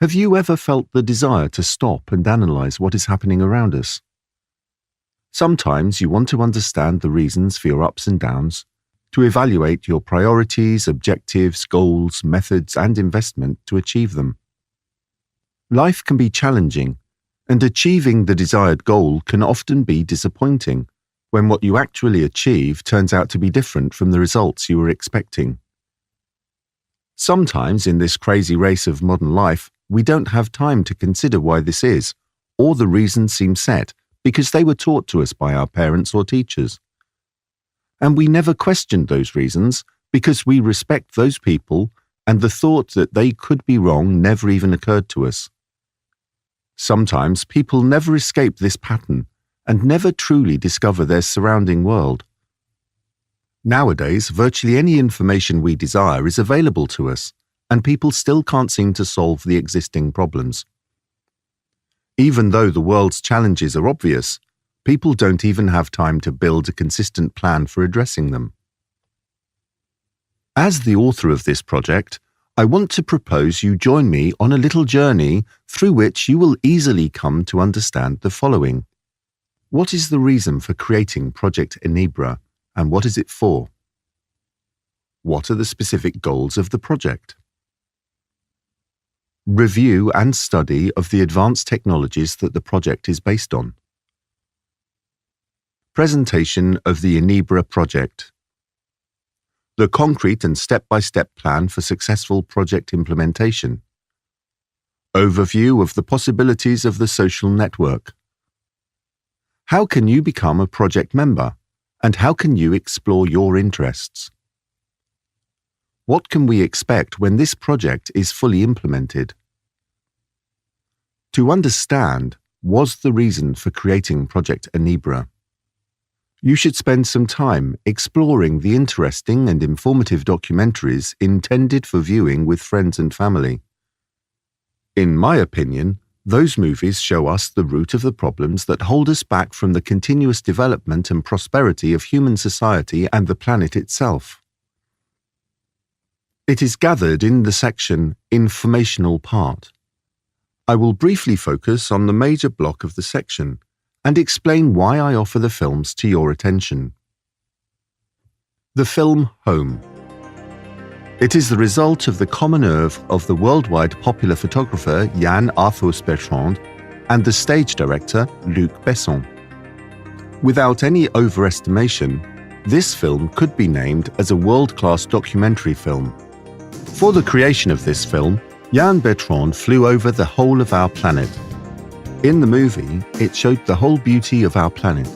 Have you ever felt the desire to stop and analyze what is happening around us? Sometimes you want to understand the reasons for your ups and downs, to evaluate your priorities, objectives, goals, methods, and investment to achieve them. Life can be challenging, and achieving the desired goal can often be disappointing when what you actually achieve turns out to be different from the results you were expecting. Sometimes in this crazy race of modern life, we don't have time to consider why this is, or the reasons seem set because they were taught to us by our parents or teachers. And we never questioned those reasons because we respect those people, and the thought that they could be wrong never even occurred to us. Sometimes people never escape this pattern and never truly discover their surrounding world. Nowadays, virtually any information we desire is available to us, and people still can't seem to solve the existing problems. Even though the world's challenges are obvious, people don't even have time to build a consistent plan for addressing them. As the author of this project, I want to propose you join me on a little journey through which you will easily come to understand the following. What is the reason for creating Project ENEBRA, and what is it for? What are the specific goals of the project? Review and study of the advanced technologies that the project is based on. Presentation of the ENEBRA project. The concrete and step-by-step plan for successful project implementation. Overview of the possibilities of the social network. How can you become a project member, and how can you explore your interests? What can we expect when this project is fully implemented? To understand was the reason for creating Project ENEBRA. You should spend some time exploring the interesting and informative documentaries intended for viewing with friends and family. In my opinion, those movies show us the root of the problems that hold us back from the continuous development and prosperity of human society and the planet itself. It is gathered in the section Informational Part. I will briefly focus on the major block of the section and explain why I offer the films to your attention. The film Home. It is the result of the common oeuvre of the worldwide popular photographer Jan Arthus Bertrand and the stage director Luc Besson. Without any overestimation, this film could be named as a world-class documentary film. For the creation of this film, Jan Bertrand flew over the whole of our planet. In the movie, it showed the whole beauty of our planet,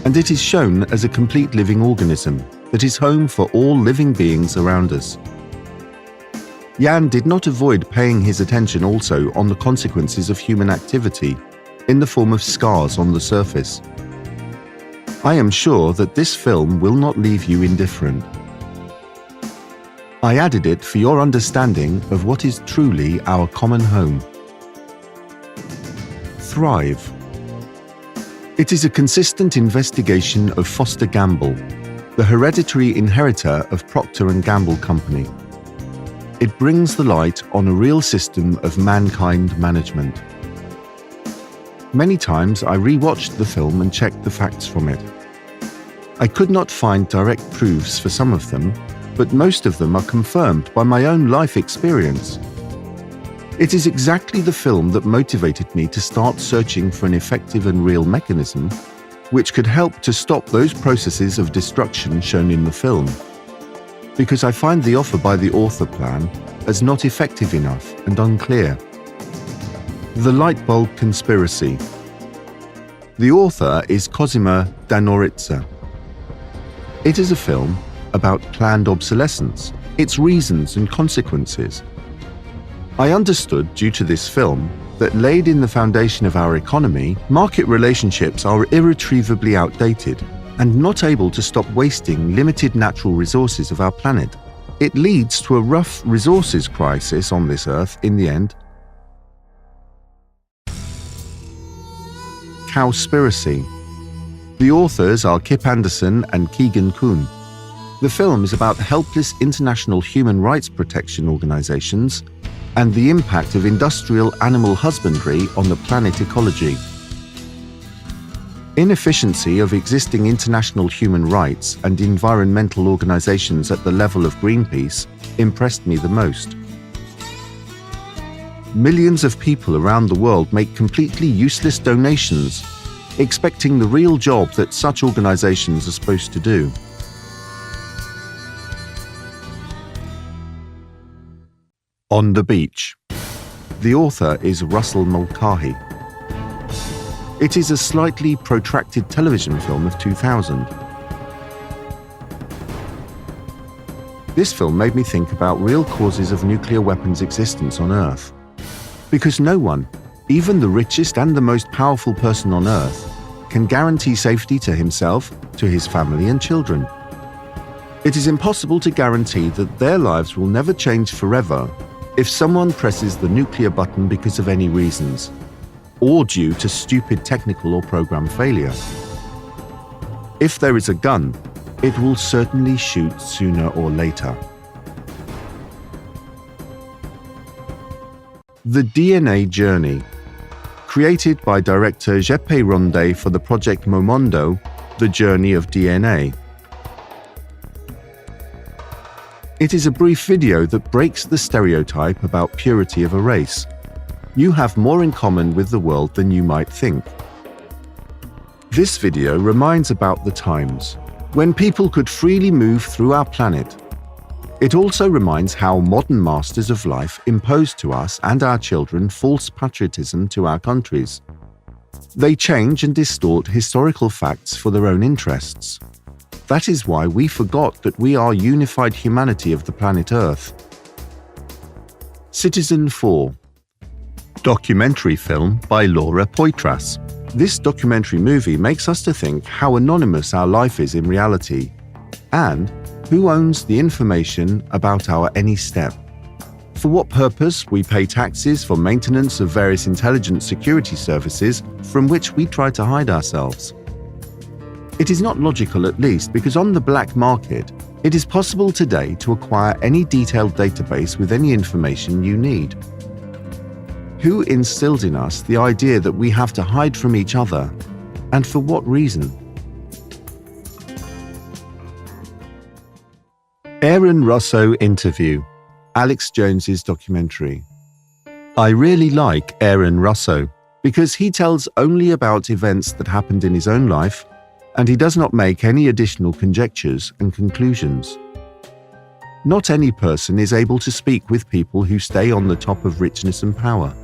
and it is shown as a complete living organism that is home for all living beings around us. Jan did not avoid paying his attention also on the consequences of human activity, in the form of scars on the surface. I am sure that this film will not leave you indifferent. I added it for your understanding of what is truly our common home. Thrive. It is a consistent investigation of Foster Gamble, the hereditary inheritor of Procter & Gamble Company. It brings the light on a real system of mankind management. Many times I re-watched the film and checked the facts from it. I could not find direct proofs for some of them, but most of them are confirmed by my own life experience. It is exactly the film that motivated me to start searching for an effective and real mechanism which could help to stop those processes of destruction shown in the film, because I find the offer by the author plan as not effective enough and unclear. The Light Bulb Conspiracy. The author is Cosima Danoritza. It is a film about planned obsolescence, its reasons and consequences. I understood, due to this film, that laid in the foundation of our economy, market relationships are irretrievably outdated and not able to stop wasting limited natural resources of our planet. It leads to a rough resources crisis on this earth in the end. Cowspiracy. The authors are Kip Anderson and Keegan Kuhn. The film is about helpless international human rights protection organizations and the impact of industrial animal husbandry on the planet ecology. Inefficiency of existing international human rights and environmental organizations at the level of Greenpeace impressed me the most. Millions of people around the world make completely useless donations, expecting the real job that such organizations are supposed to do. On the Beach. The author is Russell Mulcahy. It is a slightly protracted television film of 2000. This film made me think about real causes of nuclear weapons' existence on Earth. Because no one, even the richest and the most powerful person on Earth, can guarantee safety to himself, to his family and children. It is impossible to guarantee that their lives will never change forever if someone presses the nuclear button because of any reasons, or due to stupid technical or program failure. If there is a gun, it will certainly shoot sooner or later. The DNA Journey. Created by director Jeppe Ronde for the project Momondo, The Journey of DNA. It is a brief video that breaks the stereotype about purity of a race. You have more in common with the world than you might think. This video reminds about the times when people could freely move through our planet. It also reminds how modern masters of life impose to us and our children false patriotism to our countries. They change and distort historical facts for their own interests. That is why we forgot that we are unified humanity of the planet Earth. Citizen 4. Documentary film by Laura Poitras. This documentary movie makes us to think how anonymous our life is in reality, and who owns the information about our any step. For what purpose we pay taxes for maintenance of various intelligence security services from which we try to hide ourselves. It is not logical, at least, because on the black market, it is possible today to acquire any detailed database with any information you need. Who instilled in us the idea that we have to hide from each other, and for what reason? Aaron Russo interview. Alex Jones's documentary. I really like Aaron Russo because he tells only about events that happened in his own life, and he does not make any additional conjectures and conclusions. Not any person is able to speak with people who stay on the top of richness and power.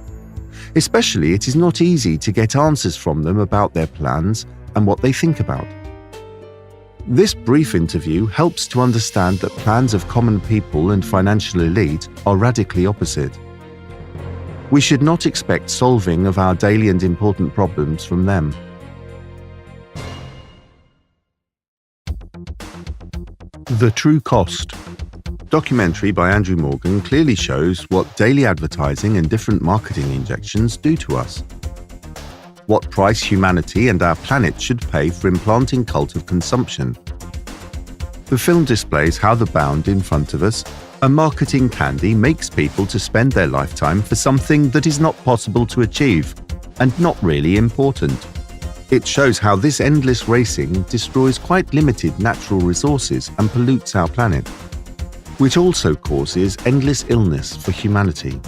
Especially, it is not easy to get answers from them about their plans and what they think about. This brief interview helps to understand that plans of common people and financial elite are radically opposite. We should not expect solving of our daily and important problems from them. The True Cost. Documentary by Andrew Morgan clearly shows what daily advertising and different marketing injections do to us. What price humanity and our planet should pay for implanting cult of consumption. The film displays how the bound in front of us, a marketing candy, makes people to spend their lifetime for something that is not possible to achieve and not really important. It shows how this endless racing destroys quite limited natural resources and pollutes our planet, which also causes endless illness for humanity.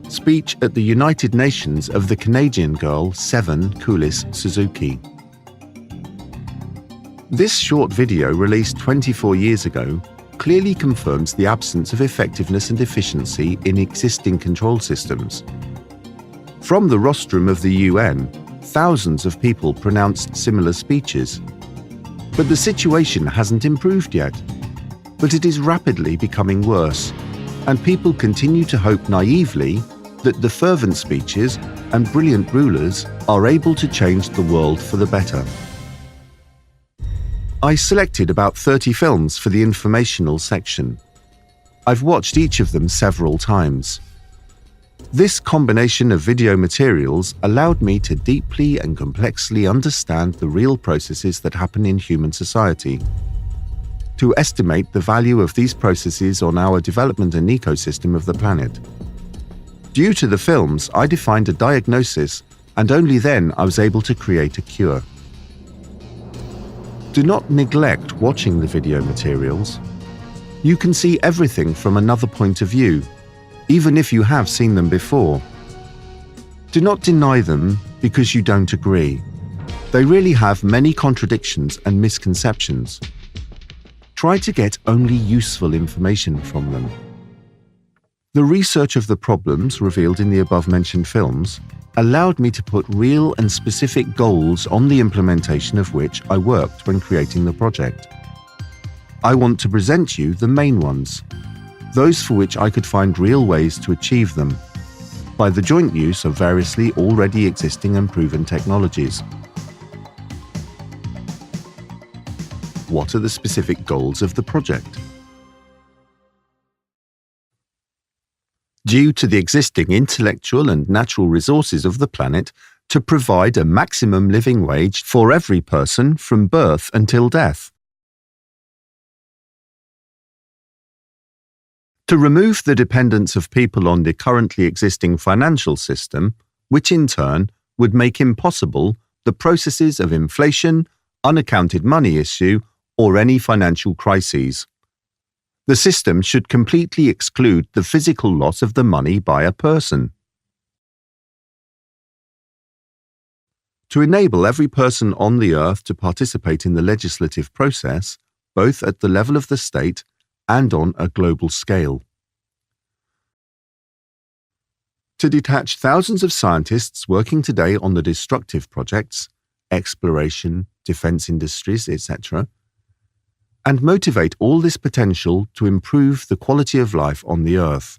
Speech at the United Nations of the Canadian girl Seven Kulis Suzuki. This short video, released 24 years ago, clearly confirms the absence of effectiveness and efficiency in existing control systems. From the rostrum of the UN, thousands of people pronounced similar speeches. But the situation hasn't improved yet. But it is rapidly becoming worse, and people continue to hope naively that the fervent speeches and brilliant rulers are able to change the world for the better. I selected about 30 films for the informational section. I've watched each of them several times. This combination of video materials allowed me to deeply and complexly understand the real processes that happen in human society. to estimate the value of these processes on our development and ecosystem of the planet. Due to the films, I defined a diagnosis, and only then I was able to create a cure. Do not neglect watching the video materials. You can see everything from another point of view, even if you have seen them before. Do not deny them because you don't agree. They really have many contradictions and misconceptions. Try to get only useful information from them. The research of the problems revealed in the above-mentioned films allowed me to put real and specific goals on the implementation of which I worked when creating the project. I want to present you the main ones, those for which I could find real ways to achieve them, by the joint use of variously already existing and proven technologies. What are the specific goals of the project? Due to the existing intellectual and natural resources of the planet, to provide a maximum living wage for every person from birth until death. To remove the dependence of people on the currently existing financial system, which in turn would make impossible the processes of inflation, unaccounted money issue, or any financial crises. The system should completely exclude the physical loss of the money by a person. To enable every person on the earth to participate in the legislative process, both at the level of the state and on a global scale. To detach thousands of scientists working today on the destructive projects, exploration, defense industries, etc., and motivate all this potential to improve the quality of life on the earth.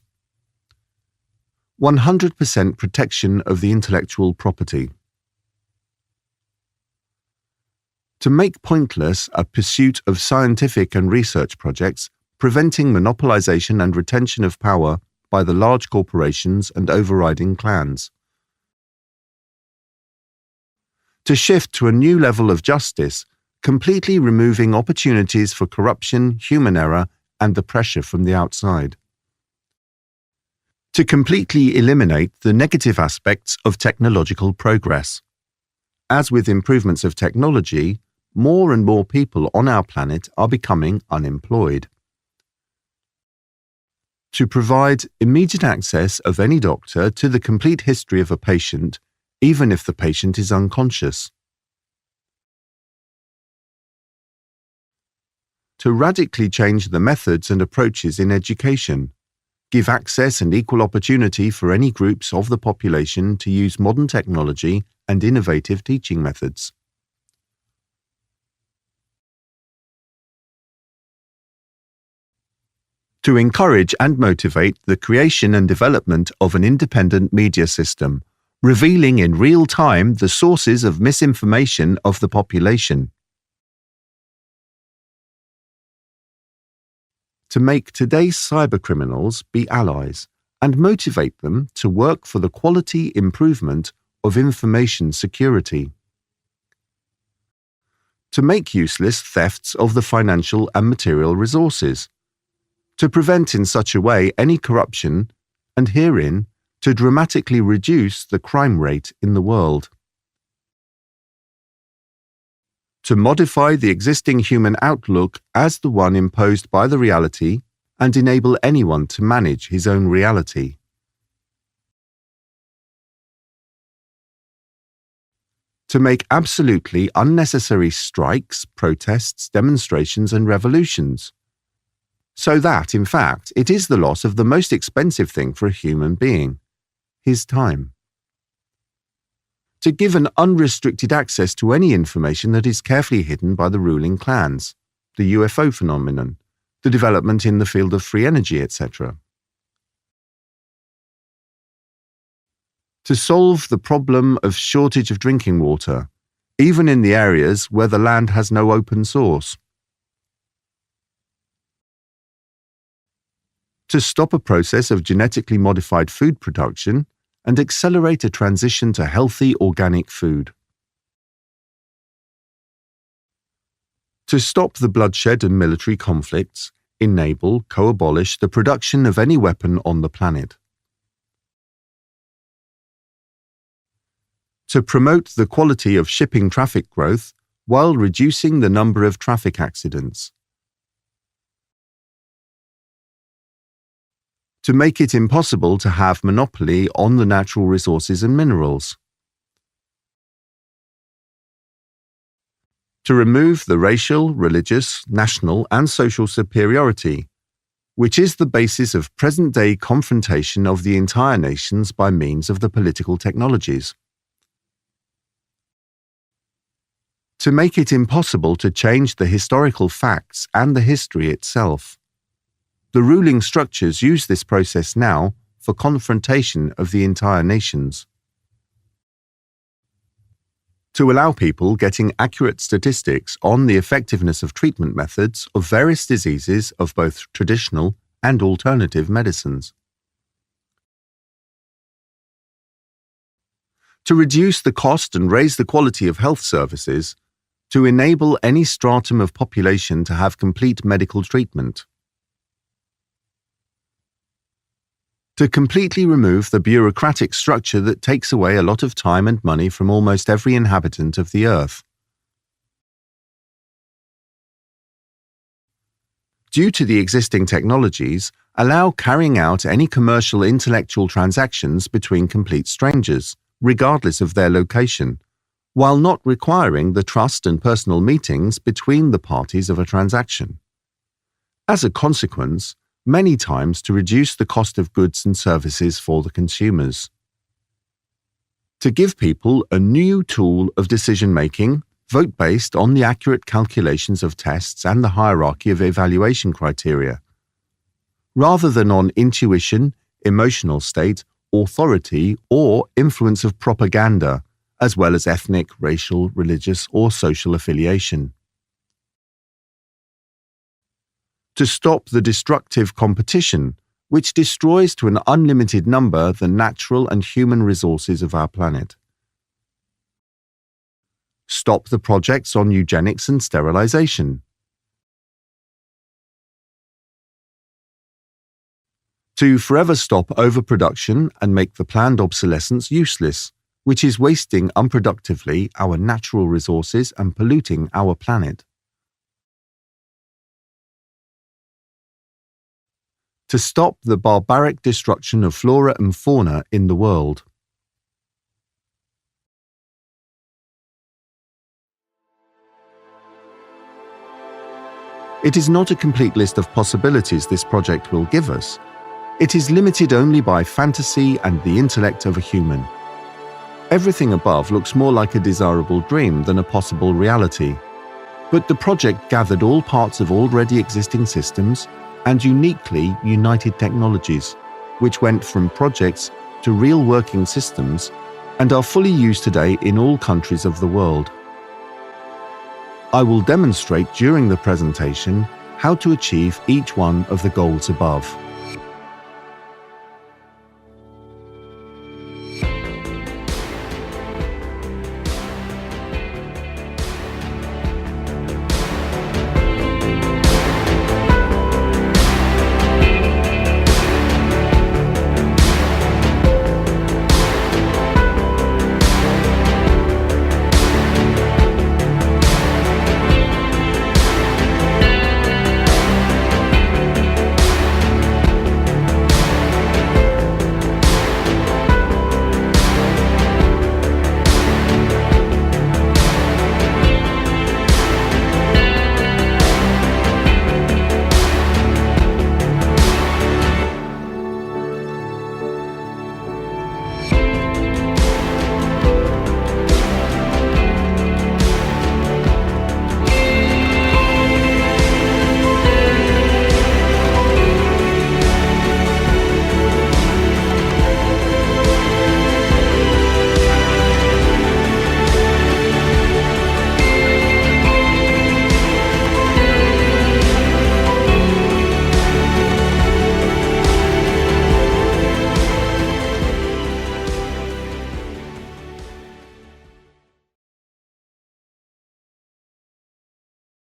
100% protection of the intellectual property. To make pointless a pursuit of scientific and research projects, preventing monopolization and retention of power by the large corporations and overriding clans. To shift to a new level of justice, completely removing opportunities for corruption, human error, and the pressure from the outside. To completely eliminate the negative aspects of technological progress. As with improvements of technology, more and more people on our planet are becoming unemployed. To provide immediate access of any doctor to the complete history of a patient, even if the patient is unconscious. To radically change the methods and approaches in education, give access and equal opportunity for any groups of the population to use modern technology and innovative teaching methods. To encourage and motivate the creation and development of an independent media system, revealing in real time the sources of misinformation of the population. To make today's cybercriminals be allies and motivate them to work for the quality improvement of information security. To make useless thefts of the financial and material resources. To prevent in such a way any corruption, and herein to dramatically reduce the crime rate in the world. To modify the existing human outlook as the one imposed by the reality and enable anyone to manage his own reality. To make absolutely unnecessary strikes, protests, demonstrations, and revolutions, so that, in fact, it is the loss of the most expensive thing for a human being, his time. To give an unrestricted access to any information that is carefully hidden by the ruling clans, the UFO phenomenon, the development in the field of free energy, etc. To solve the problem of shortage of drinking water, even in the areas where the land has no open source. To stop a process of genetically modified food production and accelerate a transition to healthy organic food. To stop the bloodshed and military conflicts, enable, co-abolish the production of any weapon on the planet. To promote the quality of shipping traffic growth while reducing the number of traffic accidents. To make it impossible to have monopoly on the natural resources and minerals. To remove the racial, religious, national, and social superiority, which is the basis of present-day confrontation of the entire nations by means of the political technologies. To make it impossible to change the historical facts and the history itself. The ruling structures use this process now for confrontation of the entire nations. To allow people getting accurate statistics on the effectiveness of treatment methods of various diseases of both traditional and alternative medicines. To reduce the cost and raise the quality of health services, to enable any stratum of population to have complete medical treatment. To completely remove the bureaucratic structure that takes away a lot of time and money from almost every inhabitant of the earth. Due to the existing technologies, allow carrying out any commercial intellectual transactions between complete strangers, regardless of their location, while not requiring the trust and personal meetings between the parties of a transaction. As a consequence, many times to reduce the cost of goods and services for the consumers. To give people a new tool of decision-making, vote based on the accurate calculations of tests and the hierarchy of evaluation criteria, rather than on intuition, emotional state, authority, or influence of propaganda, as well as ethnic, racial, religious, or social affiliation. To stop the destructive competition, which destroys to an unlimited number the natural and human resources of our planet. Stop the projects on eugenics and sterilization. To forever stop overproduction and make the planned obsolescence useless, which is wasting unproductively our natural resources and polluting our planet. To stop the barbaric destruction of flora and fauna in the world. It is not a complete list of possibilities this project will give us. It is limited only by fantasy and the intellect of a human. Everything above looks more like a desirable dream than a possible reality. But the project gathered all parts of already existing systems and uniquely united technologies, which went from projects to real working systems and are fully used today in all countries of the world. I will demonstrate during the presentation how to achieve each one of the goals above.